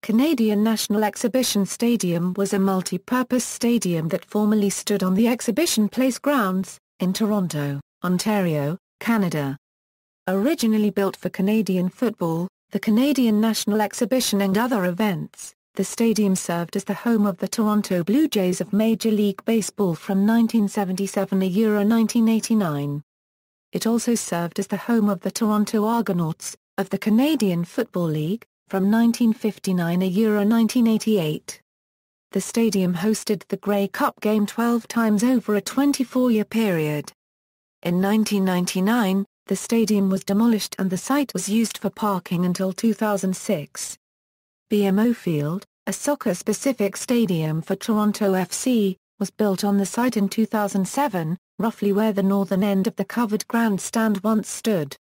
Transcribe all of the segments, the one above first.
Canadian National Exhibition Stadium was a multi-purpose stadium that formerly stood on the Exhibition Place grounds, in Toronto, Ontario, Canada. Originally built for Canadian football, the Canadian National Exhibition and other events, the stadium served as the home of the Toronto Blue Jays of Major League Baseball from 1977 to 1989. It also served as the home of the Toronto Argonauts, of the Canadian Football League, from 1959 to 1988. The stadium hosted the Grey Cup game 12 times over a 24-year period. In 1999, the stadium was demolished and the site was used for parking until 2006. BMO Field, a soccer-specific stadium for Toronto FC, was built on the site in 2007, roughly where the northern end of the covered grandstand once stood.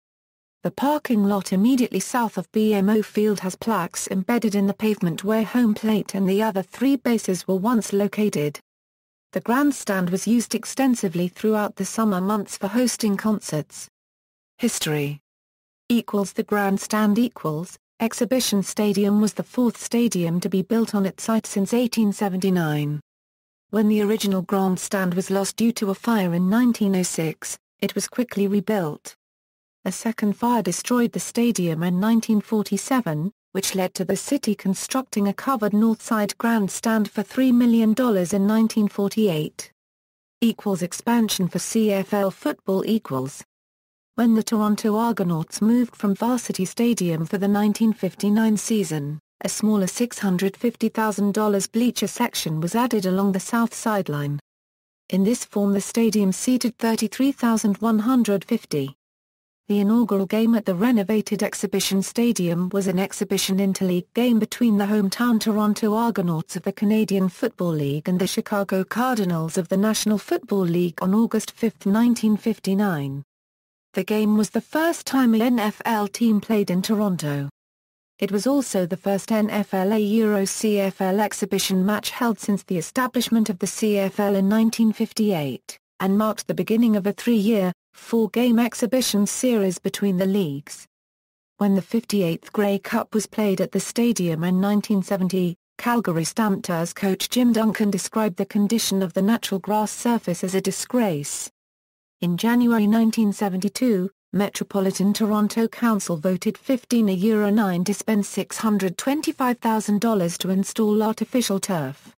The parking lot immediately south of BMO Field has plaques embedded in the pavement where home plate and the other three bases were once located. The grandstand was used extensively throughout the summer months for hosting concerts. History = The grandstand = Exhibition Stadium was the fourth stadium to be built on its site since 1879. When the original grandstand was lost due to a fire in 1906, it was quickly rebuilt. A second fire destroyed the stadium in 1947, which led to the city constructing a covered north-side grandstand for $3 million in 1948. Expansion for CFL football When the Toronto Argonauts moved from Varsity Stadium for the 1959 season, a smaller $650,000 bleacher section was added along the south sideline. In this form the stadium seated 33,150. The inaugural game at the renovated Exhibition Stadium was an exhibition interleague game between the hometown Toronto Argonauts of the Canadian Football League and the Chicago Cardinals of the National Football League on August 5, 1959. The game was the first time an NFL team played in Toronto. It was also the first NFL Euro-CFL exhibition match held since the establishment of the CFL in 1958, and marked the beginning of a three-year, four-game exhibition series between the leagues. When the 58th Grey Cup was played at the stadium in 1970, Calgary Stampeders coach Jim Duncan described the condition of the natural grass surface as a disgrace. In January 1972, Metropolitan Toronto Council voted 15 to spend $625,000 to install artificial turf.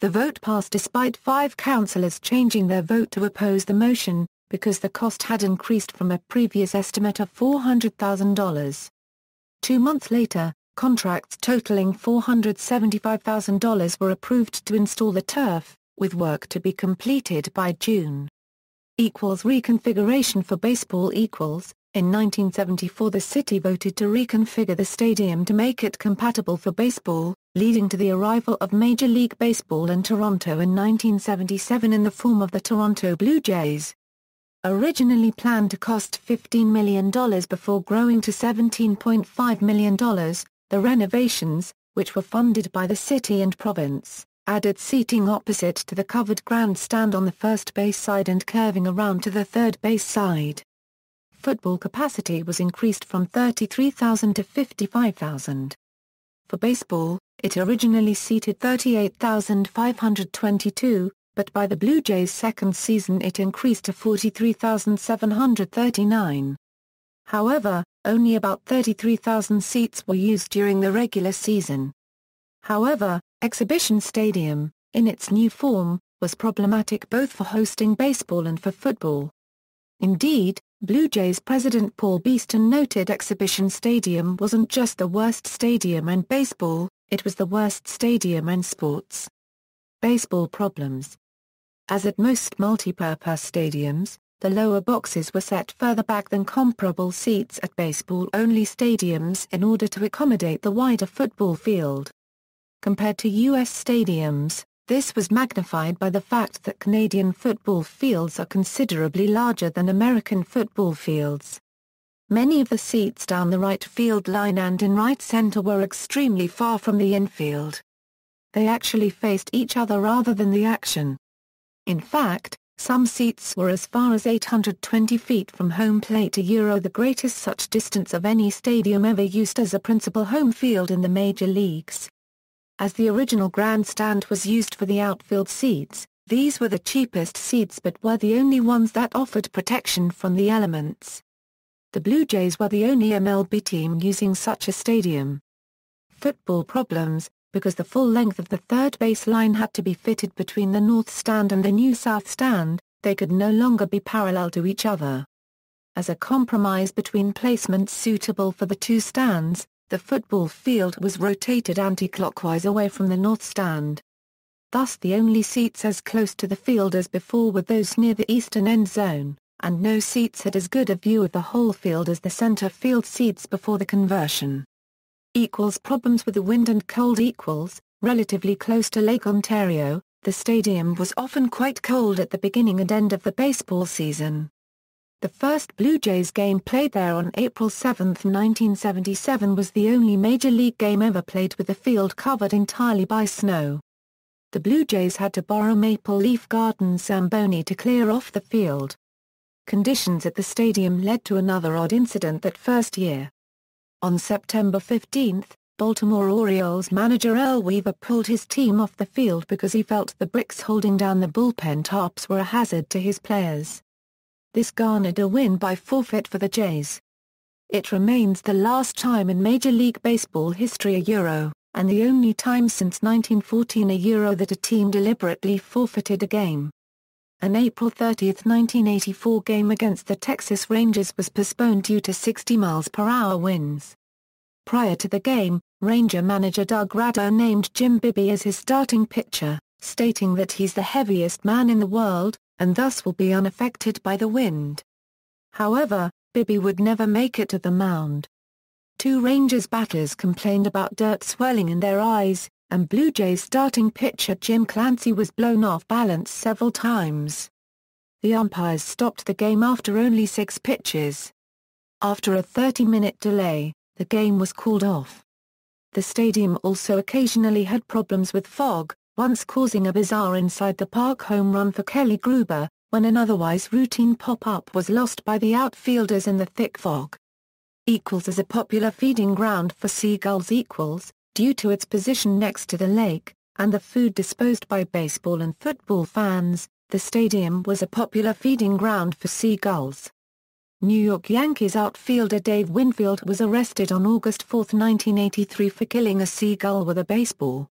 The vote passed despite 5 councillors changing their vote to oppose the motion, because the cost had increased from a previous estimate of $400,000. 2 months later, contracts totaling $475,000 were approved to install the turf, with work to be completed by June. Reconfiguration for baseball In 1974 the city voted to reconfigure the stadium to make it compatible for baseball, leading to the arrival of Major League Baseball in Toronto in 1977 in the form of the Toronto Blue Jays. Originally planned to cost $15 million before growing to $17.5 million, the renovations, which were funded by the city and province, added seating opposite to the covered grandstand on the first base side and curving around to the third base side. Football capacity was increased from 33,000 to 55,000. For baseball, it originally seated 38,522, but by the Blue Jays' second season it increased to 43,739. However, only about 33,000 seats were used during the regular season. However, Exhibition Stadium, in its new form, was problematic both for hosting baseball and for football. Indeed, Blue Jays president Paul Beeston noted Exhibition Stadium wasn't just the worst stadium in baseball, it was the worst stadium in sports. Baseball problems. As at most multi-purpose stadiums, the lower boxes were set further back than comparable seats at baseball-only stadiums in order to accommodate the wider football field. Compared to U.S. stadiums, this was magnified by the fact that Canadian football fields are considerably larger than American football fields. Many of the seats down the right field line and in right center were extremely far from the infield. They actually faced each other rather than the action. In fact, Some seats were as far as 820 feet from home plate the greatest such distance of any stadium ever used as a principal home field in the major leagues. As the original grandstand was used for the outfield seats, these were the cheapest seats but were the only ones that offered protection from the elements. The Blue Jays were the only MLB team using such a stadium. Football problems. Because the full length of the third base line had to be fitted between the north stand and the new south stand, they could no longer be parallel to each other. As a compromise between placements suitable for the two stands, the football field was rotated anti-clockwise away from the north stand. Thus the only seats as close to the field as before were those near the eastern end zone, and no seats had as good a view of the whole field as the center field seats before the conversion. Problems with the wind and cold. Relatively close to Lake Ontario, the stadium was often quite cold at the beginning and end of the baseball season. The first Blue Jays game played there on April 7, 1977 was the only major league game ever played with the field covered entirely by snow. The Blue Jays had to borrow Maple Leaf Gardens Zamboni to clear off the field. Conditions at the stadium led to another odd incident that first year. On September 15, Baltimore Orioles manager Earl Weaver pulled his team off the field because he felt the bricks holding down the bullpen tarps were a hazard to his players. This garnered a win by forfeit for the Jays. It remains the last time in Major League Baseball history and the only time since 1914 that a team deliberately forfeited a game. An April 30, 1984 game against the Texas Rangers was postponed due to 60 mph winds. Prior to the game, Ranger manager Doug Radder named Jim Bibby as his starting pitcher, stating that he's the heaviest man in the world, and thus will be unaffected by the wind. However, Bibby would never make it to the mound. Two Rangers batters complained about dirt swirling in their eyes, and Blue Jays starting pitcher Jim Clancy was blown off balance several times. The umpires stopped the game after only 6 pitches. After a 30-minute delay, the game was called off. The stadium also occasionally had problems with fog, once causing a bizarre inside the park home run for Kelly Gruber, when an otherwise routine pop-up was lost by the outfielders in the thick fog. As a popular feeding ground for seagulls due to its position next to the lake, and the food disposed by baseball and football fans, the stadium was a popular feeding ground for seagulls. New York Yankees outfielder Dave Winfield was arrested on August 4, 1983 for killing a seagull with a baseball.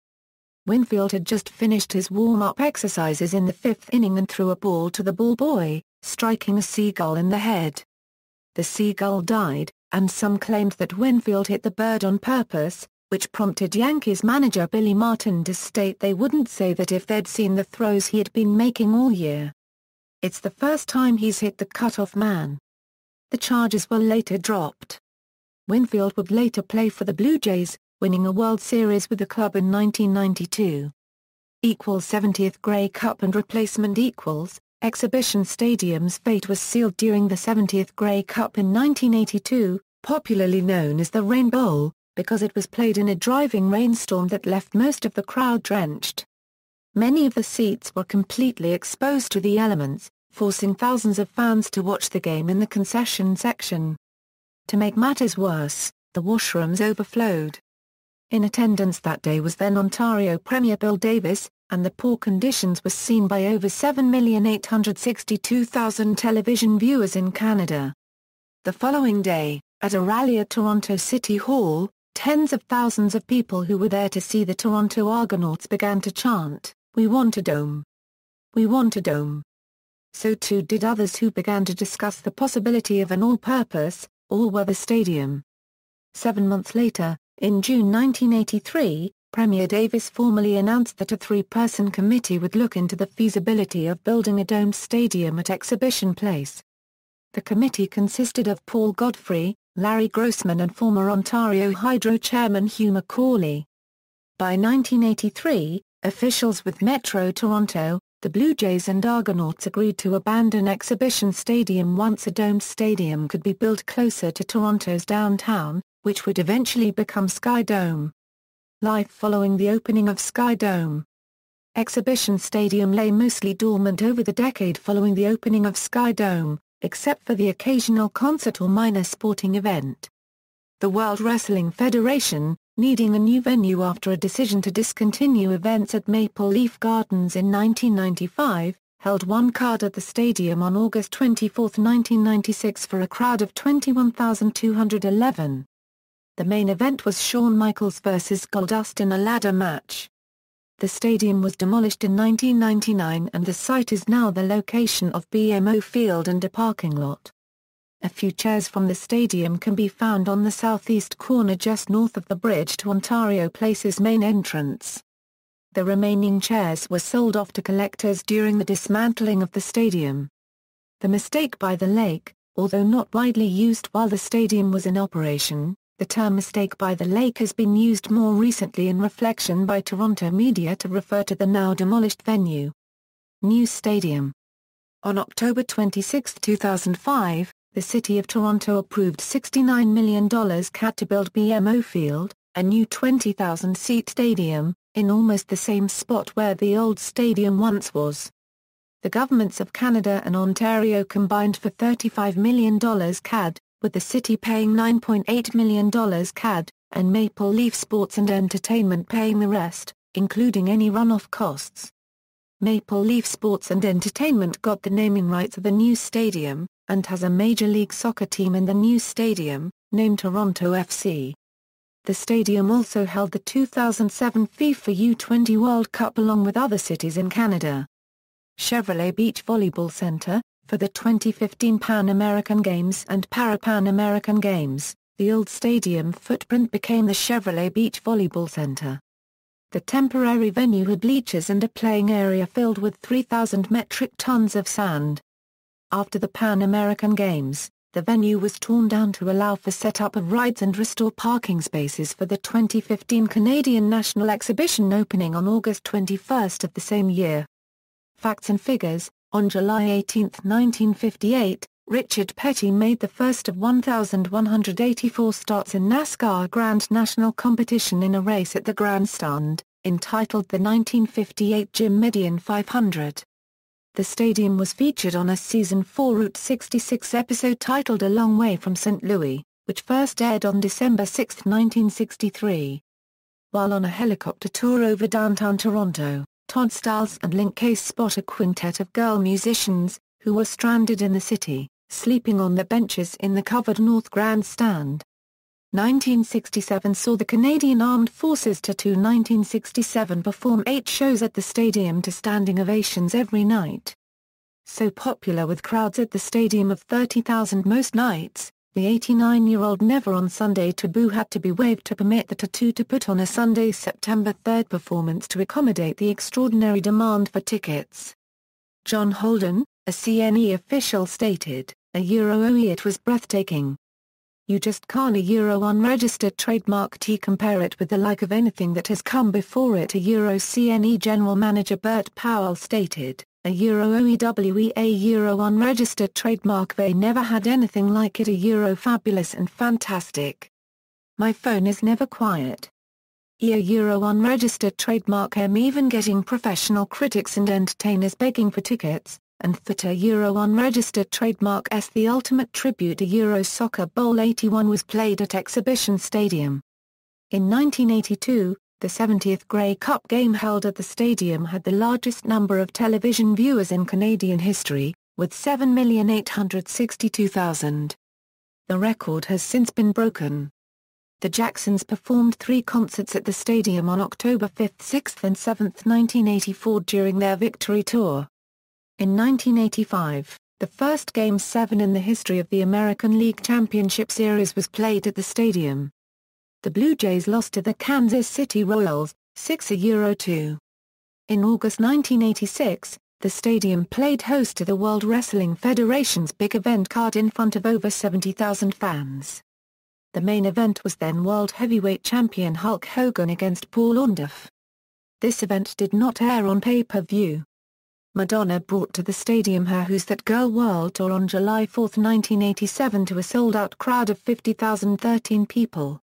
Winfield had just finished his warm-up exercises in the 5th inning and threw a ball to the ball boy, striking a seagull in the head. The seagull died, and some claimed that Winfield hit the bird on purpose, which prompted Yankees manager Billy Martin to state they wouldn't say that if they'd seen the throws he had been making all year. It's the first time he's hit the cutoff man. The charges were later dropped. Winfield would later play for the Blue Jays, winning a World Series with the club in 1992. 70th Grey Cup and replacement. Exhibition Stadium's fate was sealed during the 70th Grey Cup in 1982, popularly known as the Rain Bowl, because it was played in a driving rainstorm that left most of the crowd drenched. Many of the seats were completely exposed to the elements, forcing thousands of fans to watch the game in the concession section. To make matters worse, the washrooms overflowed. In attendance that day was then Ontario Premier Bill Davis, and the poor conditions were seen by over 7,862,000 television viewers in Canada. The following day, at a rally at Toronto City Hall, tens of thousands of people who were there to see the Toronto Argonauts began to chant, "We want a dome. We want a dome." So too did others who began to discuss the possibility of an all-purpose, all-weather stadium. 7 months later, in June 1983, Premier Davis formally announced that a 3-person committee would look into the feasibility of building a domed stadium at Exhibition Place. The committee consisted of Paul Godfrey, Larry Grossman and former Ontario Hydro chairman Hugh Macaulay. By 1983, officials with Metro Toronto, the Blue Jays and Argonauts agreed to abandon Exhibition Stadium once a domed stadium could be built closer to Toronto's downtown, which would eventually become Sky Dome. Life following the opening of Sky Dome. Exhibition Stadium lay mostly dormant over the decade following the opening of Sky Dome, except for the occasional concert or minor sporting event. The World Wrestling Federation, needing a new venue after a decision to discontinue events at Maple Leaf Gardens in 1995, held one card at the stadium on August 24, 1996 for a crowd of 21,211. The main event was Shawn Michaels vs. Goldust in a ladder match. The stadium was demolished in 1999 and the site is now the location of BMO Field and a parking lot. A few chairs from the stadium can be found on the southeast corner just north of the bridge to Ontario Place's main entrance. The remaining chairs were sold off to collectors during the dismantling of the stadium. The Mistake by the Lake, although not widely used while the stadium was in operation, the term Mistake by the Lake has been used more recently in reflection by Toronto media to refer to the now demolished venue. New Stadium. On October 26, 2005, the City of Toronto approved $69 million CAD to build BMO Field, a new 20,000-seat stadium, in almost the same spot where the old stadium once was. The governments of Canada and Ontario combined for $35 million CAD, with the city paying $9.8 million CAD, and Maple Leaf Sports and Entertainment paying the rest, including any runoff costs. Maple Leaf Sports and Entertainment got the naming rights of the new stadium, and has a Major League Soccer team in the new stadium, named Toronto FC. The stadium also held the 2007 FIFA U20 World Cup along with other cities in Canada. Chevrolet Beach Volleyball Center. For the 2015 Pan American Games and Para-Pan American Games, the old stadium footprint became the Chevrolet Beach Volleyball Center. The temporary venue had bleachers and a playing area filled with 3,000 metric tons of sand. After the Pan American Games, the venue was torn down to allow for set-up of rides and restore parking spaces for the 2015 Canadian National Exhibition opening on August 21 of the same year. Facts and figures. On July 18, 1958, Richard Petty made the first of 1,184 starts in NASCAR Grand National Competition in a race at the grandstand, entitled the 1958 Jim Median 500. The stadium was featured on a Season 4 Route 66 episode titled A Long Way from St. Louis, which first aired on December 6, 1963. While on a helicopter tour over downtown Toronto, Todd Stiles and Link Case spot a quintet of girl musicians, who were stranded in the city, sleeping on the benches in the covered North Grandstand. 1967 saw the Canadian Armed Forces Tattoo 1967 perform 8 shows at the stadium to standing ovations every night. So popular with crowds at the stadium of 30,000 most nights, the 89-year-old Never on Sunday taboo had to be waived to permit the Tattoo to put on a Sunday, September 3 performance to accommodate the extraordinary demand for tickets. John Holden, a CNE official stated, it was breathtaking. You just can't unregistered trademark compare it with the like of anything that has come before it. CNE General Manager Bert Powell stated, unregistered trademark. They never had anything like it. Fabulous and fantastic. My phone is never quiet. Unregistered trademark. I'm even getting professional critics and entertainers begging for tickets. And unregistered trademark. The ultimate tribute to Euro Soccer Bowl 81 was played at Exhibition Stadium. In 1982, the 70th Grey Cup game held at the stadium had the largest number of television viewers in Canadian history, with 7,862,000. The record has since been broken. The Jacksons performed 3 concerts at the stadium on October 5, 6 and 7, 1984 during their victory tour. In 1985, the first Game 7 in the history of the American League Championship Series was played at the stadium. The Blue Jays lost to the Kansas City Royals, 6-2. In August 1986, the stadium played host to the World Wrestling Federation's big event card in front of over 70,000 fans. The main event was then World Heavyweight Champion Hulk Hogan against Paul Orndorff. This event did not air on pay-per-view. Madonna brought to the stadium her Who's That Girl World Tour on July 4, 1987 to a sold-out crowd of 50,013 people.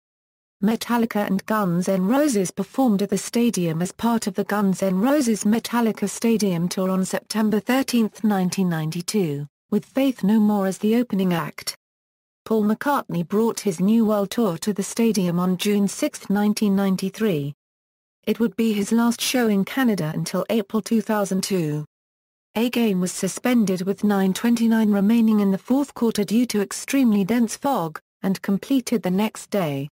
Metallica and Guns N' Roses performed at the stadium as part of the Guns N' Roses Metallica Stadium Tour on September 13, 1992, with Faith No More as the opening act. Paul McCartney brought his New World Tour to the stadium on June 6, 1993. It would be his last show in Canada until April 2002. A game was suspended with 9:29 remaining in the fourth quarter due to extremely dense fog, and completed the next day.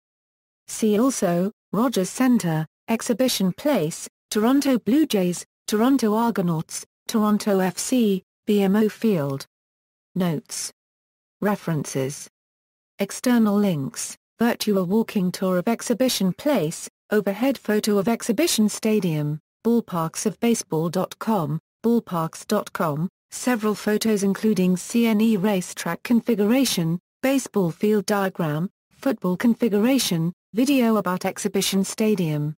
See also, Rogers Centre, Exhibition Place, Toronto Blue Jays, Toronto Argonauts, Toronto FC, BMO Field. Notes. References. External links, virtual walking tour of Exhibition Place, overhead photo of Exhibition Stadium, ballparksofbaseball.com, ballparks.com, several photos including CNE racetrack configuration, baseball field diagram, football configuration, video about Exhibition Stadium.